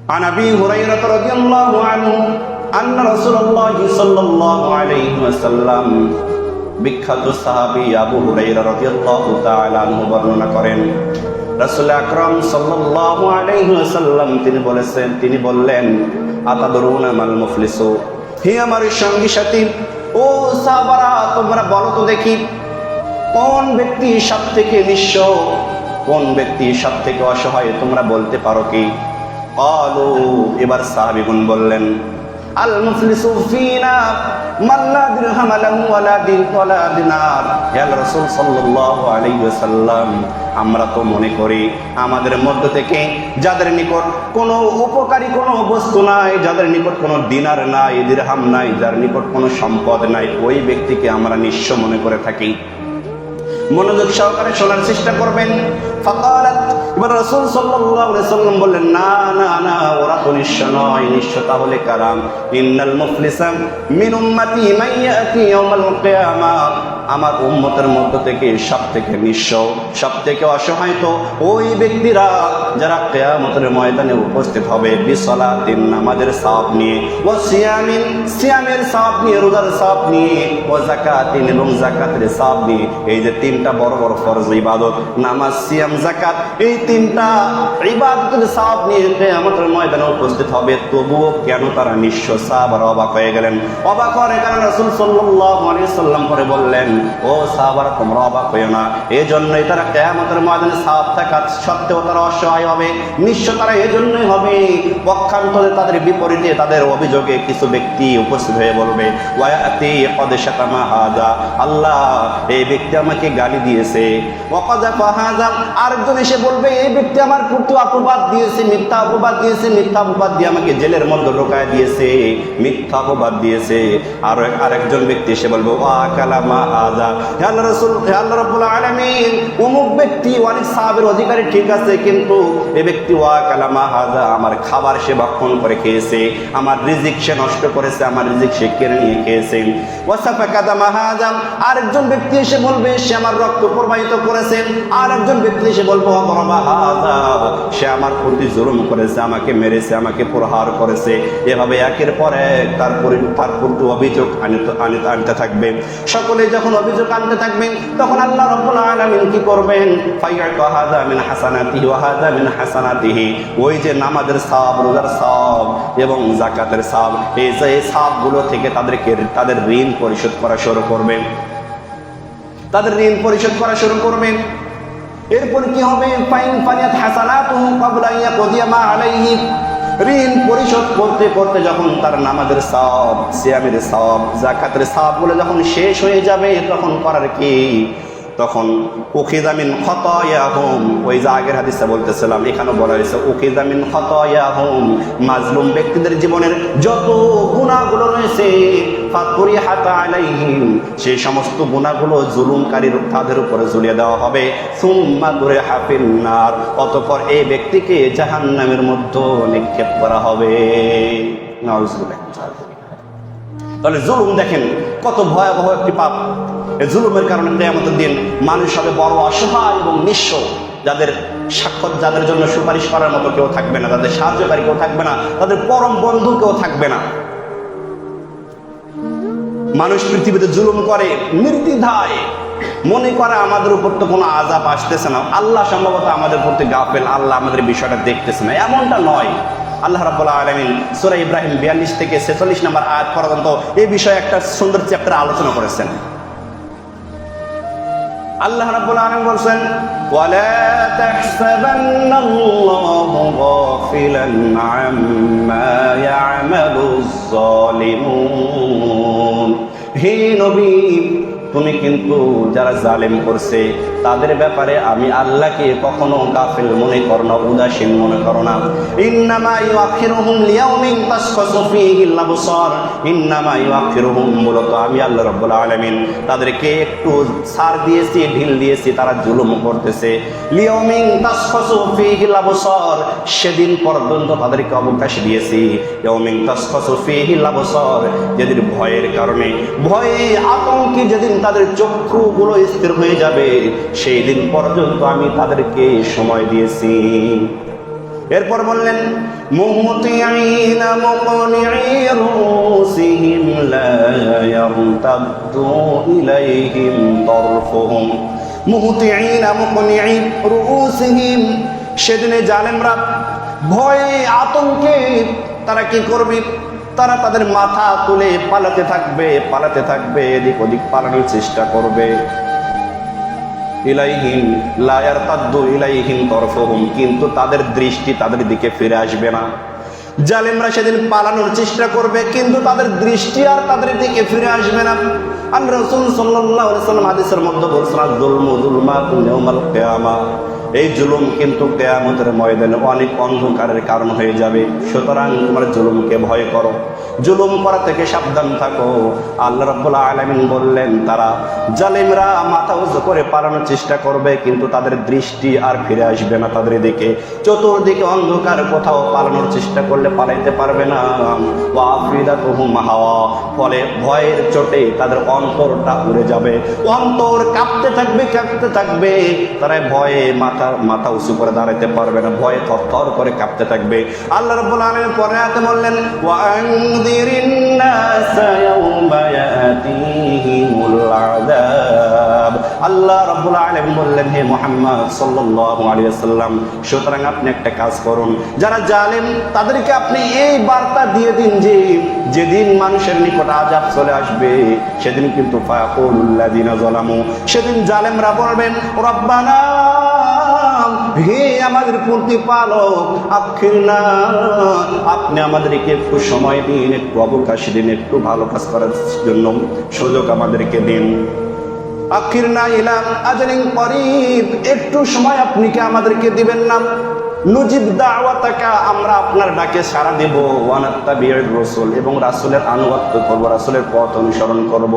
عن أبي هريرة رضي الله عنه أن رسول الله صلى الله عليه وسلم বিখ্যাত সাহাবী আবু হুরায়রা রাদিয়াল্লাহু তাআলা আনহু বর্ণনা করেন, রাসূল আকরাম সাল্লাল্লাহু আলাইহি ওয়াসাল্লাম তিনি বললেন, আতাদরুনা মাল মুফলিসু, হে আমার সঙ্গী সাথী, ও সাহাবারা, তোমরা বলো তো দেখি কোন ব্যক্তি সবথেকে নিঃস্ব, কোন ব্যক্তি সবথেকে অসহায়, তোমরা বলতে পারো কি? ক্বালু, এবার সাহাবীগণ বললেন, আল মুফলিসু ফিনা মান লা দিরহাম লাহু ওয়ালা দিনার। হে রাসূল সাল্লাল্লাহু আলাইহি ওয়াসাল্লাম, আমরা তো মনে করি আমাদের মধ্য থেকে যাদের নিকট কোনো উপকারী কোনো বস্তু নাই, যাদের নিকট কোনো দিনার নাই, দিরহাম নাই, যার নিকট কোনো সম্পদ নাই, ওই ব্যক্তিকে আমরা নিঃস্ব মনে করে থাকি। মনোযোগ সহকারে শোনার চেষ্টা করবেন। ফাকালাত, এবার রাসূল সাল্লাল্লাহু আলাইহি ওয়াসাল্লাম বললেন, না না না, ওরা তো নিঃস্ব নয়। নিঃস্ব তাহলে কারা? ইন্নাল মুফলিসা মিন উম্মতি মান ইয়াতি ইয়াউমাল কিয়ামাহ, আমার উম্মতের মধ্য থেকে সবথেকে নিঃস্ব, সবথেকে অসহায় তো ওই ব্যক্তিরা যারা কিয়ামতের ময়দানে উপস্থিত হবে বিসলাতিন, নামাজের সওয়াব নিয়ে, ওয়া সিয়ামিন, সিয়ামের সওয়াব নিয়ে, রোজার সওয়াব নিয়ে, ওয়া যাকাতিন, এবং যাকাতের সওয়াব নিয়ে। এই যে তিনটা বড় বড় ফরজ ইবাদত, নামাজ, সিয়াম, যাকাত, এই তিনটা ইবাদতের সওয়াব নিয়ে কিয়ামতের ময়দানে উপস্থিত হবে, তবুও কেন তারা নিঃস্ব? সাহাবারা অবাক হয়ে গেলেন। অবাক হওয়ার কারণে রাসূল সাল্লাল্লাহু আলাইহি ওয়াসাল্লাম পরে বললেন, ও সাহাবারা, তোমরা অবাক হইও না, এই জন্যই তারা কিয়ামতের ময়দানে সওয়াব থাকা সত্ত্বেও তারা অসহায় হবে, নিঃস্ব তারা এই জন্যই হবে। পক্ষান্তরে তাদের বিপরীতে, তাদের অভিযোগে কিছু ব্যক্তি উপস্থিত হয়ে বলবে, ওয়ায়াতি ক্বাদ শাতামা হাযা, আল্লাহ এই ব্যক্তি আমাকে গালি দিয়েছে, ওয়াকাযাফা হাযা, আরেকজন এসে বলবে, এই ব্যক্তি আমার প্রতি অপবাদ দিয়েছে, মিথ্যা অপবাদ দিয়েছে, মিথ্যা অপবাদ দিয়ে আমাকে জেলের মধ্যে ঢোকায় দিয়েছে, মিথ্যা অপবাদ দিয়েছে। আর আরেকজন ব্যক্তি এসে বলবে, ওয়া কালামা হাযা, হে আল্লাহ রাসূল, হে আল্লাহ রাব্বুল আলামিন, অমুক ব্যক্তি অনেক সাহাবের অধিকারী ঠিক আছে, কিন্তু এই ব্যক্তি ওয়া কালামা হাযা, আমার খাবার সে ভক্ষণ করে খেয়েছে, আমার রিজিক সে নষ্ট করেছে, আমার রিজিক সে কেড়ে নিয়ে খেয়েছে। ওয়া সাফাকা দামা হাযা, আরেকজন ব্যক্তি এসে বলবে, সে আমার রক্ত প্রবাহিত করেছে। আরেকজন ব্যক্তি এসে বলবে, ওয়া দারাবা হাযা, সে আমার প্রতি জুলুম করেছে, আমাকে মেরেছে, আমাকে প্রহার করেছে। এভাবে একের পর এক তার প্রতি অভিযোগ আনতে থাকবে। সকলে যখন অভিযোগ আনতে থাকবেন, তখন আল্লাহ রাব্বুল আলামিন কি করবেন? ফায়াকা হাযা মিন হাসানাতিহি ওয়া হাযা মিন হাসানাতিহি, ওই যে নামাজের সওয়াব, রোজার সওয়াব এবং যাকাতের সওয়াব, এই যে সওয়াবগুলো থেকে তাদের ঋণ পরিশোধ করা শুরু করবেন, তাদের ঋণ পরিশোধ করা শুরু করবেন। এরপর কি হবে? ফাইন ফানিয়াত হাসানাতুহু ক্বাবলা ইয়াকদিয়া মা আলাইহি, ঋণ পরিশোধ করতে করতে যখন তার নামাজের সওয়াব, সিয়ামের সওয়াব, যাকাতের সওয়াবগুলো যখন শেষ হয়ে যাবে, তখন করার কি? তখন উখিযা মিন খাতায়াহুম, ওই যে আগের হাদিসে বলতেছিলাম, এখানে বলা হয়েছে উখিযা মিন খাতায়াহুম, মাজলুম ব্যক্তিদের জীবনের যত গুনাহগুলো রয়েছে, ফাতুরিহাত আলাইহিম, সেই সমস্ত গুনাহগুলো জুলুমকারীর তাদের উপরে ঝুলিয়ে দেওয়া হবে। সুম্মা তুরিহা ফিন নার, অতঃপর এই ব্যক্তিকে জাহান্নামের মধ্যে নিক্ষেপ করা হবে। নাউযুবিল্লাহ। তাহলে জুলুম দেখেন কত ভয়াবহ একটি পাপ। এই জুলুমের কারণে কিয়ামতের দিন মানুষ হবে বড় অসহায় এবং নিঃস্ব, যাদের জন্য সুপারিশ করার মতো কেউ থাকবে না, তাদের সাহায্যকারী কেউ থাকবে না, তাদের পরম বন্ধু কেউ থাকবে না। মানুষ পৃথিবীতে জুলুম করে নির্দ্বিধায়, মনে করে আমাদের উপর তো কোনো আযাব আসতেছে না, আল্লাহ সম্ভবত আমাদের প্রতি গাফেল, আল্লাহ আমাদের বিষয়টা দেখতেছে না, এমনটা নয়। আল্লাহ রাব্বুল আলামিন সূরা ইব্রাহিম 42 থেকে 46 নম্বর আয়াত পর্যন্ত এই বিষয়ে একটা সুন্দর চ্যাপ্টার আলোচনা করেছেন। আল্লাহ রাব্বুল আলামিন বলেন, ওয়ালা তাহসাবান্নাল্লাহু গাফিলান আম্মা ইয়ামালুজ জালিমুন, হে নবী, তুমি কিন্তু যারা জালেম করছে তাদের ব্যাপারে আমি আল্লাহকে কখনো গাফিল মনে করো না, উদাসীন মনে করো না। ইন্নামা ইউআখিরুহুম লিয়াউমিন তাশখাসু ফীহিল আবসার, ইন্নামা ইউআখিরুহুম, মূলত আমি আল্লাহ রাব্বুল আলামিন তাদেরকে একটু ছাড় দিয়েছি, ঢিল দিয়েছি, তারা জুলুম করতেছে। লিয়াউমিন তাশখাসু ফীহিল আবসার, সেদিন পর্যন্ত তাদেরকে অবকাশ দিয়েছি। ইয়াউমিন তাশখাসু ফীহিল আবসার, যেদিন ভয়ের কারণে, ভয়ে আতঙ্কে যেদিন তাদের চক্ষুগুলো স্থির হয়ে যাবে, সেই দিন পর্যন্ত আমি তাদেরকে সময় দিয়েছি। এরপর বললেন মুহতিঈনা মুকনিঈ রুসিহিম লা ইয়ারতাদ্দু ইলাইহিম তারফুহুম। মুহতিঈনা মুকনিঈ রুসিহিম, সেদিনে জালেমরা ভয়ে আতঙ্কে তারা কি করবে? তারা তাদের মাথা তুলে পালাতে থাকবে, এদিক ওদিক পালানোর চেষ্টা করবে। ইলাইহিম লা ইয়ারতাদ্দু ইলাইহিম তারফুহুম, কিন্তু তাদের দৃষ্টি তাদের দিকে ফিরে আসবে না। জালেমরা সেদিন পালানোর চেষ্টা করবে, কিন্তু তাদের দৃষ্টি আর তাদের দিকে ফিরে আসবে না। আল্লাহ রাসূল সাল্লাল্লাহু আলাইহি ওয়াসাল্লাম হাদিসের মধ্যে বলেছেন, যুলমু যুলমাতুন ইয়াউমাল কিয়ামা, এই জুলুম কিন্তু কিয়ামতের ময়দানে অনেক অন্ধকারের কারণ হয়ে যাবে। সুতরাং তোমরা জুলুমকে ভয় করো, জুলুম করা থেকে সাবধান থাকো। আল্লাহ রাব্বুল আলামিন বললেন, তারা জালেমরা মাথা উঁচু করে পালানোর চেষ্টা করবে, কিন্তু তাদের দৃষ্টি আর ফিরে আসবে না তাদের দিকে। চতুর্দিকে অন্ধকার, কোথাও পালানোর চেষ্টা করলে পালাইতে পারবে না। ওয়া আফিদাতুহুম হাওয়া, ফলে ভয়ের চোটে তাদের অন্তরটা উড়ে যাবে, অন্তর কাঁপতে থাকবে। তারা ভয়ে মাথা উঁচু করে দাঁড়াইতে পারবে না, ভয়ে থরথর করে কাঁপতে থাকবে। আল্লাহ রাব্বুল আলামিন পরে আয়াতে বললেন, ওয়া আনযিরিন নাসা ইয়াওমা ইয়াতিহিমুল আযাব। আল্লাহ রাব্বুল আলামিন বললেন, হে মুহাম্মদ সাল্লাল্লাহু আলাইহি ওয়াসাল্লাম, সুতরাং আপনি একটা কাজ করুন, যারা জালেম তাদেরকে আপনি এই বার্তা দিয়ে দিন যে যেদিন মানুষের নিকট আযাব চলে আসবে, সেদিন কিন্তু ফায়াকুলুল্লাযিনা যালামু, সেদিন জালেমরা বলবেন, রব্বানা, হে আমাদের প্রতিপালক, আখিরনা, আপনি আমাদেরকে একটু সময় দিন, একটু অবকাশ দিন, একটু ভালো কাজ করার জন্য সুযোগ আমাদেরকে দিন। আখিরনা ইলা আজালিন করিব, একটু সময় আপনি কি আমাদেরকে দিবেন না? নুজিব দাওয়াতাকা, আমরা আপনার ডাকে সাড়া দেব। ওয়া নাত্তাবিউর রাসূল, এবং রাসূলের আনুগত্য করব, রাসূলের পথ অনুসরণ করব।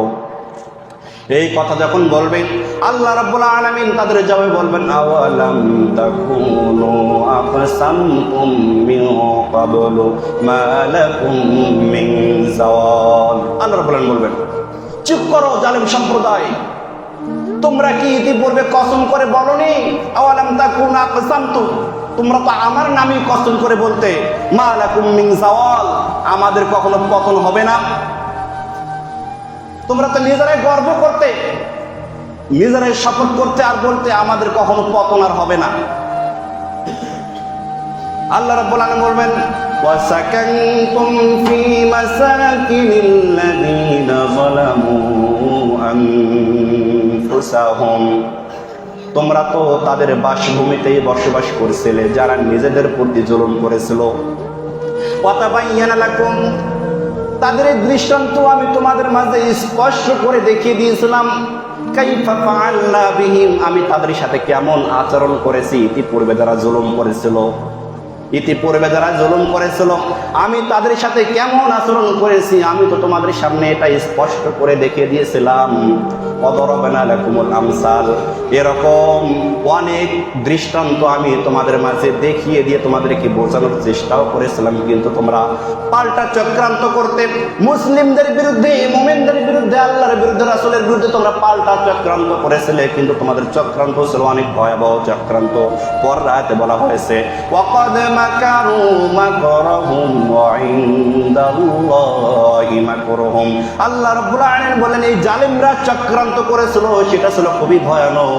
এই কথা যখন বলবেন, আল্লাহ রাব্বুল আলামিন তাদের জবাবে বলবেন, আওয়ালাম তাকুনু আকসামতুম মিন ক্বাবলু মা লাকুম মিন যাওয়াল। আল্লাহ রাব্বুল আলামিন বলবেন, চুপ করো জালেম সম্প্রদায়, তোমরা কি ইতিপূর্বে কসম করে বলনি? আওয়ালাম তাকুনু আকসামতুম, তোমরা তো আমার নামই কসম করে বলতে, মা লাকুম মিন যাওয়াল, আমাদের কখনো পতন হবে না। তোমরা তো নিজেরাই গর্ব করতে, নিজেরাই শপথ করতে আর বলতে, আমাদের কখনো পতন আর হবে না। আল্লাহ রাব্বুল আলামিন বলবেন, ওয়াসাকানতুম ফি মাসাকিনিল্লাযীনা যালামু আনফুসাহুম, তোমরা তো তাদের বাসভূমিতেই বসবাস করছিলে যারা নিজেদের প্রতি জুলুম করেছিল। ওয়াতাবায়্যানা লাকুম, তাদের এই দৃষ্টান্ত আমি তোমাদের মাঝে স্পষ্ট করে দেখিয়ে দিয়েছিলাম। কাইফা ফাআলনা বিহিম, আমি তাদের সাথে কেমন আচরণ করেছি। ইতিপূর্বে যারা জুলুম করেছিল, আমি তাদের সাথে কেমন আচরণ করেছি, আমি তো তোমাদের সামনে এটা স্পষ্ট করে দেখিয়ে দিয়েছিলাম। ওয়াদরাবনা লাকুমুল আমসাল, এরকম অনেক দৃষ্টান্ত আমি তোমাদের মাঝে দেখিয়ে দিয়ে তোমাদেরকে বোঝানোর চেষ্টাও করেছিলাম, কিন্তু তোমরা পাল্টা চক্রান্ত করতে, মুসলিমদের বিরুদ্ধে, মুমিনদের বিরুদ্ধে, আল্লাহর বিরুদ্ধে, রাসূলের বিরুদ্ধে তোমরা পাল্টা চক্রান্ত করেছিলে। কিন্তু তোমাদের চক্রান্ত ছিল অনেক ভয়াবহ চক্রান্ত। পরের আয়াতে বলা হয়েছে, ওয়াকাদ মাকারু মাকরাহুম ওয়া ইনদাল্লাহি মাকরুহুম। আল্লাহ রাব্বুল আলামিন বলেন, এই জালিমরা চক্রান্ত করেছিল, সেটা ছিল খুবই ভয়ানক।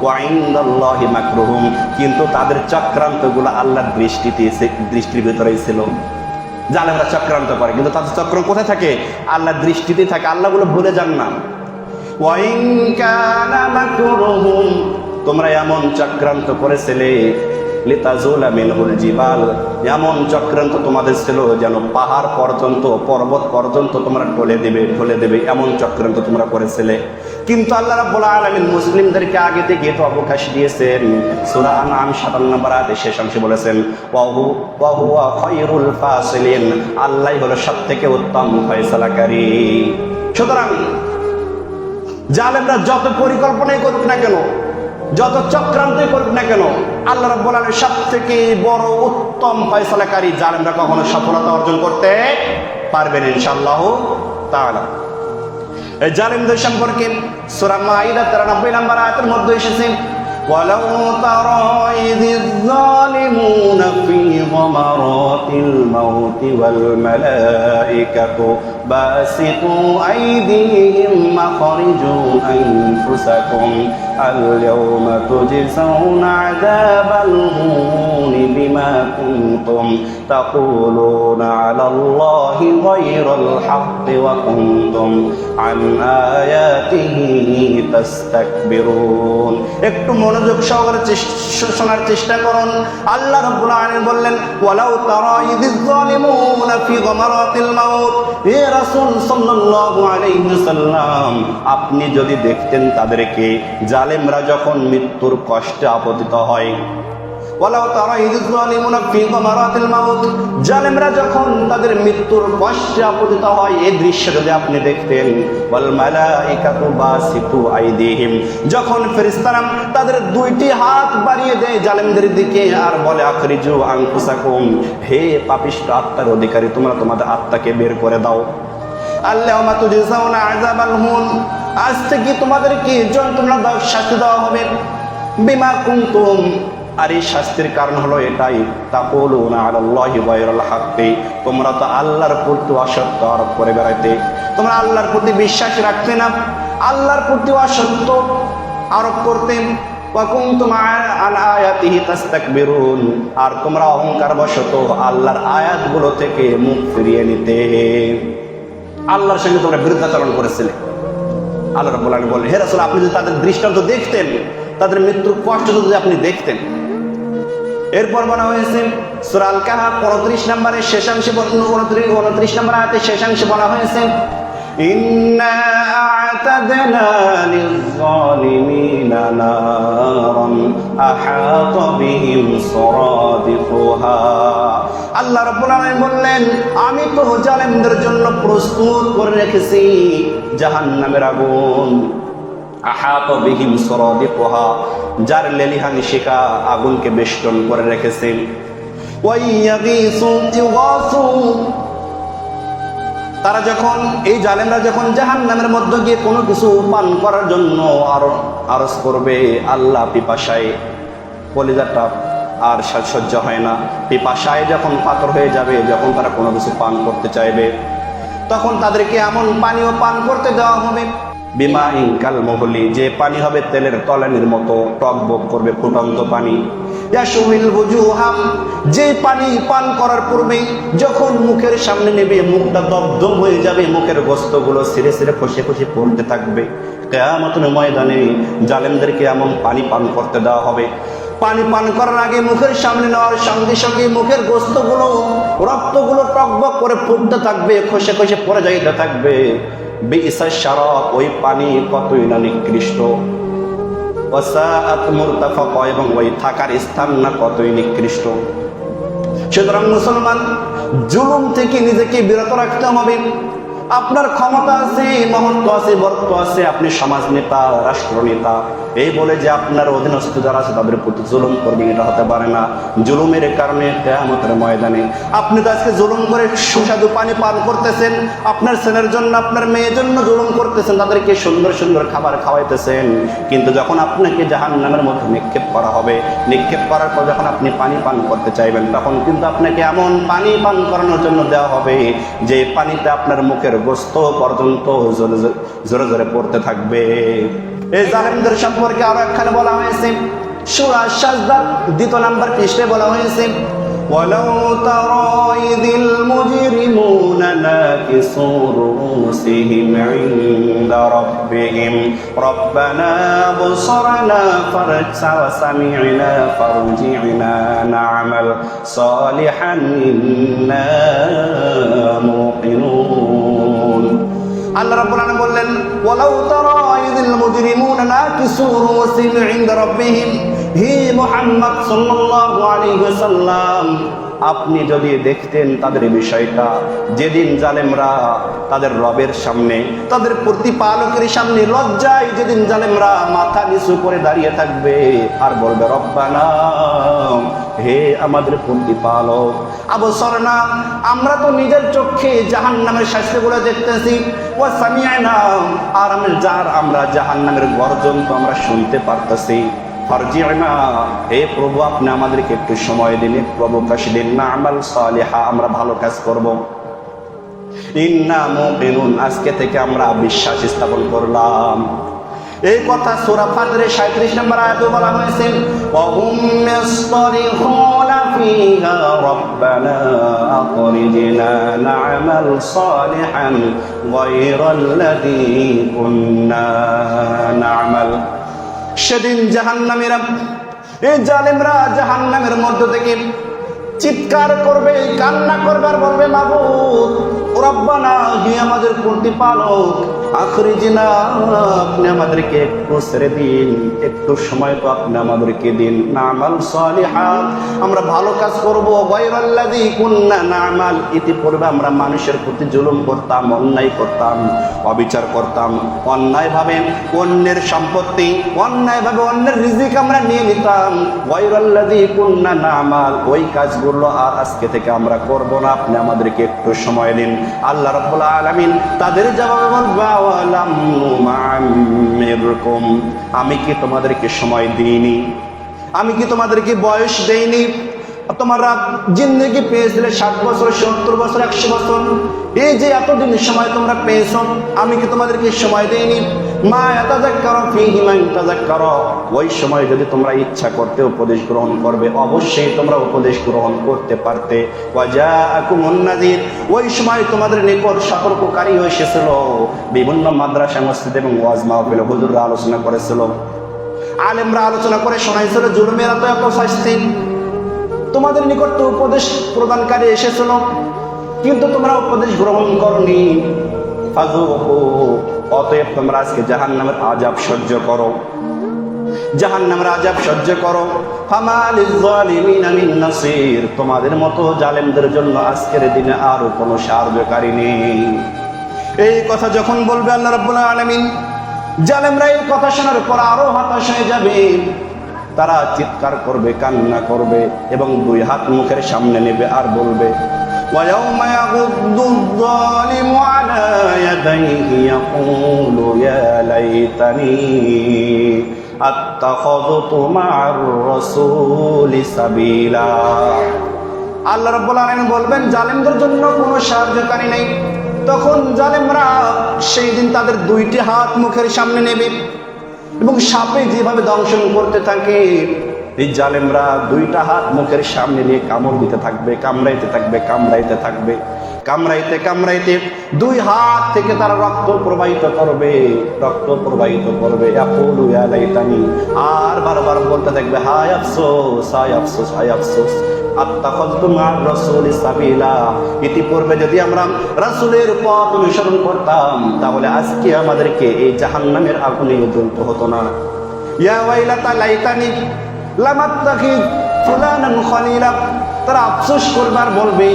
ওয়া ইনদাল্লাহি মাকরুহুম, কিন্তু তাদের চক্রান্তগুলো আল্লাহর দৃষ্টির ভিতরেই ছিল। জালেমরা চক্রান্ত করে, কিন্তু তাদের চক্র কোথায় থাকে? আল্লাহর দৃষ্টিতে থাকে। আল্লাহ বলে ভুলে যান না। ওয়া ইন কানা মাকরুহুম, তোমরা এমন চক্রান্ত করেছিলে, লিতাজুলা মিনহুল জিবাল, এমন চক্রান্ত তোমাদের ছিল যেন পাহাড় পর্যন্ত, পর্বত পর্যন্ত তোমরা ঢলে দেবে, এমন চক্রান্ত তোমরা করেছিলে। কিন্তু আল্লাহ রাব্বুল আলামিন মুসলিমদেরকে আগে থেকে এত অবকাশ দিয়েছেন। সূরা আনআম 57 নম্বর আয়াতে শেষ অংশে বলেছেন, ওয়া হুয়া খায়রুল ফাসিলিন, আল্লাহই হলো সবথেকে উত্তম ফয়সালাকারী। সুতরাং জালেমরা যত পরিকল্পনাই করুক না কেন, যত চক্রান্তই করুক না কেন, আল্লাহ রাব্বুল আলামিন সবথেকে বড় উত্তম ফয়সালাকারী। জালেমরা কখনো সফলতা অর্জন করতে পারবেন ইনশাআল্লাহ তাআলা। এই জালেমদের সম্পর্কে সূরা মাইদা 93 নম্বর আয়াতের মধ্যে এসেছে, ولو ترى إذ الظالمون في غمرات الموت والملائكة باسطوا أيديهم أخرجوا أنفسكم اليوم تجزون عذاب الهون بما كنتم تقولون على الله غير الحق وكنتم عن آياته تستكبرون একটু মনোযোগ সহকারে শোনার চেষ্টা করুন। আল্লাহ রাব্বুল আলামিন বললেন ওয়ালাউ তারা ইযিজ যালিমুনা ফি গামারাতিল মাউত, হে রাসূল সাল্লাল্লাহু আলাইহি ওয়াসাল্লাম আপনি যদি দেখতেন তাদেরকে জালেমরা যখন মৃত্যুর কষ্টে আপতিত হয়। ওয়ালাউ তারা ইযিজ যালিমুনা ফি গামারাতিল মাউত, জালেমরা যখন তাদের মৃত্যুর কষ্টে আপতিত হয় এই দৃশ্য যদি আপনি দেখতেন। ওয়াল মালাইকাতু বাসিতু আইদিহিম, যখন ফেরেশতারা তাদের দুইটি হাত বাড়িয়ে দেয় জালেমদের দিকে আর বলে আখরিজু আনফুসাকুম, হে পাপিষ্ঠ আত্মার অধিকারী তোমরা তোমাদের আত্মাকে বের করে দাও। আল্লাহুম্মা তুজজাউনা আযাবাল হুন, আজ থেকে তোমাদেরকে যন্ত্রণাদায়ক শাস্তি দেওয়া হবে। বিমা কুনতুম, আর এই শাস্তির কারণ হলো এটাই, তাকুলুনা আলাল্লাহি গায়রাল হাক্কি, তোমরা তো আল্লাহর প্রতি অসত্য আরোপ করে বেড়াইতে, তোমরা আল্লাহর প্রতি বিশ্বাস রাখতে না, আল্লাহর প্রতি অসত্য আরোপ করতেন। ওয়া কুনতুম আন আয়াতিহি তাস্তাকবিরুন, আর তোমরা অহংকার বশত আল্লাহর আয়াতগুলো থেকে মুখ ফিরিয়ে নিতে, আল্লাহর সঙ্গে তোমরা বিরুদ্ধাচরণ করেছিলে। আল্লাহ রাব্বুল আলামিন বলেন হে রাসূল আপনি যদি তাদের দৃষ্টান্ত দেখতেন, তাদের মৃত্যুর কষ্ট যদি আপনি দেখতেন। এরপর বলা হয়েছে সূরা আল কাহফ 29 নম্বরের শেষাংশে 29 নম্বর আয়াতের শেষাংশে বলা হয়েছে ইন্না আ'তাদনা লিয-যালিমিনা নারান আহাতা বিহিম সুরাদিকুহা, আল্লাহ রাব্বুল আলামিন বললেন আমি তো জালেমদের জন্য প্রস্তুত করে রেখেছি জাহান্নামের আগুন। আহাত বিহিম সুরাদিকুহা, যার লেলিহানি শিখা আগুনকে বেষ্টন করে রেখেছে। ওয়াইয়াগীসু ইগাসু, তারা যখন এই জালেমরা যখন জাহান্নামের মধ্যে গিয়ে কোনো কিছু পান করার জন্য আরজ করবে, আল্লাহ পিপাসায় কলিজাটা আর সহ্য হয় না, পিপাসায় যখন পাথর হয়ে যাবে, যখন তারা কোনো কিছু পান করতে চাইবে তখন তাদেরকে এমন পানীয় পান করতে দেওয়া হবে বিমা ইনকাল মহলি, যে পানি হবে তেলের তলানির মতো টকবক করবে, ফুটন্ত পানি। ইয়াশুমিল বুজুহাম, যে পানি পান করার পূর্বে যখন মুখের সামনে নেবে মুখটা দপদপ হয়ে যাবে, মুখের গোস্তগুলো ছিঁড়ে ছিঁড়ে খসে খসে পড়তে থাকবে। কিয়ামতের ময়দানে জালেমদেরকে এমন পানি পান করতে দেওয়া হবে, পানি পান করার আগে মুখের সামনে নেওয়ার সঙ্গে সঙ্গে মুখের গোস্তগুলো রক্তগুলো টকবক করে ফুটতে থাকবে, খসে খসে পড়ে যাইতে থাকবে। বিইসা শারাব, ওই পানি কতই না নিকৃষ্ট। ওয়াসাআত মুরতাফাকা, এবং ওই থাকার স্থান না কতই নিকৃষ্ট। সুতরাং মুসলমান জুলুম থেকে নিজেকে বিরত রাখতে হবে। আপনার ক্ষমতা আছে, মহত্ব আছে, বরত্ব আছে, আপনি সমাজ নেতা, রাষ্ট্রনেতা, এই বলে যে আপনার অধীনস্থ যারা আছে তাদের প্রতি জুলুম করবেন, এটা হতে পারে না। জুলুমের কারণে কিয়ামতের ময়দানে আপনি তো আজকে জুলুম করে সুস্বাদু পানি পান করতেছেন, আপনার ছেলের জন্য আপনার মেয়ের জন্য জুলুম করতেছেন, তাদেরকে সুন্দর সুন্দর খাবার খাওয়াইতেছেন, কিন্তু যখন আপনাকে জাহান্নামের মধ্যে নিক্ষেপ করা হবে, নিক্ষেপ করার পর যখন আপনি পানি পান করতে চাইবেন তখন কিন্তু আপনাকে এমন পানি পান করানোর জন্য দেওয়া হবে যে পানিতে আপনার মুখের গোস্ত পর্যন্ত জোরে জোরে পড়তে থাকবে। এই জালেমদের সম্পর্কে আরো একখানে বলা হয়েছে সূরা সাজদা 2 নম্বর পৃষ্ঠায় বলা হয়েছে ওয়ালাউ তারা ইযিল মুজরিমুনা নাকিসু রুসিহিম ইনদা রাব্বিহিম রব্বানা বসরনা ফারজা ওয়া সামি'না ফারজি'না না'মাল সালিহান ইন্না মুকিনুন। আল্লাহ রাব্বুল আলামিন বললেন ওয়ালাউ তারা ইযিল মুজরিমুনা নাকিসু রুসিহিম ইনদা রাব্বিহিম, হে মুহাম্মদ সাল্লাল্লাহু আলাইহি ওয়াসাল্লাম আপনি যদি দেখতেন তাদের বিষয়টা, যেদিন জালেমরা তাদের রবের সামনে, তাদের প্রতিপালকের সামনে লজ্জায় যেদিন জালেমরা মাথা নিচু করে দাঁড়িয়ে থাকবে আর বলবে রব্বানা, হে আমাদের প্রতিপালক, আবসরনা, আমরা তো নিজের চোখে জাহান্নামের শাস্তিগুলো দেখতেছি, ওয়া সামি'না, আর আমরা জাহান্নামের গর্জন তো আমরা শুনতে পারতেছি, ফারজি'না, হে প্রভু আপনি আমাদেরকে একটু সময় দিন, একটু অবকাশ দিন, না'মাল সালিহা, আমরা ভালো কাজ করব। ইন্না মুকিনুন, আজকে থেকে আমরা বিশ্বাস স্থাপন করলাম। এই কথা সূরা ফাতরের 37 নম্বর আয়াতে বলা হয়েছে, ওয়া হুম ইয়াসতারিখুনা ফিহা রাব্বানা আখরিজনা না'মাল সালিহান গায়রাল্লাযী কুন্না না'মাল। সেদিন জাহান্নামীরা, এই জালেমরা জাহান্নামের মধ্য থেকে চিৎকার করবে, কান্না করবে আর বলবে, মাবুদ রব্বানা, হে আমাদের প্রতিপালক, আখরিজনা, আপনি আমাদেরকে একটু ছেড়ে দিন, একটু সময় তো আপনি আমাদেরকে দিন, না'মাল সালিহান, আমরা ভালো কাজ করব, গায়রাল্লাযী কুন্না না'মাল। ইতিপূর্বে আমরা মানুষের প্রতি জুলুম করতাম, অন্যায় করতাম, অবিচার করতাম, অন্যায়ভাবে অন্যের সম্পত্তি, অন্যায়ভাবে অন্যের রিজিক আমরা নিয়ে নিতাম, গায়রাল্লাযী কুন্না না'মাল, ওই কাজগুলো আর আজকে থেকে আমরা করব না, আপনি আমাদেরকে একটু সময় দিন। আল্লাহ রাব্বুল আলামিন তাদের জবাবে বলবে, আওয়ালাম নুআম্মিরকুম, আমি কি তোমাদেরকে সময় দিইনি? আমি কি তোমাদেরকে বয়স দেইনি? তোমরা জিন্দেগি পেয়েছিলে 60 বছর, 70 বছর, 100 বছর, এই যে এতদিন সময় তোমরা পেয়েছো, আমি কি তোমাদেরকে সময় দেইনি? মা ইয়াতাযাক্কারু ফীহি মান তাযাক্কারা, ওই সময় যদি তোমরা ইচ্ছা করতে উপদেশ গ্রহণ করবে, অবশ্যই তোমরা উপদেশ গ্রহণ করতে পারতে। ওয়া জাআকুমুন নাযীর, ওই সময় তোমাদের নিকট সতর্ককারী এসেছিল। বিভিন্ন মাদ্রাসা, মসজিদ এবং ওয়াজ মাহফিলে হুজুররা আলোচনা করেছিল, আলেমরা আলোচনা করে শোনাইছিল, জুলুমের এত শাস্তি, তোমাদের নিকট তো উপদেশ প্রদানকারী এসেছিল, কিন্তু তোমরা উপদেশ গ্রহণ করনি। ফাযুকু, অতএব তোমরা আজকে জাহান্নামের আযাব সহ্য করো, জাহান্নামের আযাব সহ্য করো। ফামা লিয-যালিমিনা মিন নাসীর, তোমাদের মতো জালেমদের জন্য আজকের দিনে আর কোনো সাহায্যকারী নেই। এই কথা যখন বলবে আল্লাহ রাব্বুল আলামিন, জালেমরা এই কথা শোনার পর আরো হতাশ হয়ে যাবে, তারা চিৎকার করবে, কান্না করবে এবং দুই হাত মুখের সামনে নেবে আর বলবে, وَيَوْمَ يَعُضُّ الظَّالِمُ عَلَى يَدَيْهِ يَقُولُ يَا لَيْتَنِي أَتَّخَذْتُ مَعَ الرَّسُولِ سَبِيلًا। আল্লাহ রাব্বুল আলামিন বলবেন, জালেমদের জন্য কোনো সাহায্যকারী নেই। তখন জালেমরা সেই দিন তাদের দুইটি হাত মুখের সামনে নেবে এবং সাপে যেভাবে দংশন করতে থাকে, এই জালেমরা দুইটা হাত মুখের সামনে নিয়ে কামড় দিতে থাকবে, কামড়াইতে থাকবে, কামড়াইতে থাকবে, কামড়াইতে কামড়াইতে দুই হাত থেকে তারা রক্ত প্রবাহিত করবে, রক্ত প্রবাহিত করবে। ইয়াকুলু ইয়া লাইতানি, আর বারবার বলতে থাকবে, হায় আফসোস, হায় আফসোস, হায় আফসোস, আত্তাখাযতু মা'আর রাসূলি সাবিলা, ইতিপূর্বে যদি আমরা রাসূলের পথ অনুসরণ করতাম, তাহলে আজকে আমাদেরকে এই জাহান্নামের আগুনে জ্বলতে হতো না। ইয়া ওয়াইলাতা লাইতানি লাম আত্তাখিয ফুলানান খলিলা, তারা আফসোস করবার বলবে,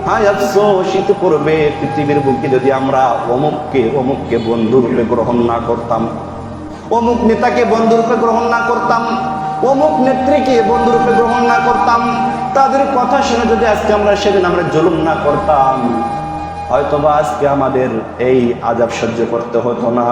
হায় আফসোস, ইতিপূর্বে পৃথিবীর বুকে যদি আমরা অমুককে বন্ধুরূপে গ্রহণ না করতাম, অমুক নেতাকে বন্ধুরূপে গ্রহণ না করতাম, অমুক নেত্রীকে বন্ধুরূপে গ্রহণ না করতাম, তাদের কথা শুনে যদি আজকে আমরা সেদিন আমরা জুলুম না করতাম, হয়তোবা আজকে আমাদের এই আযাব সহ্য করতে হতো না।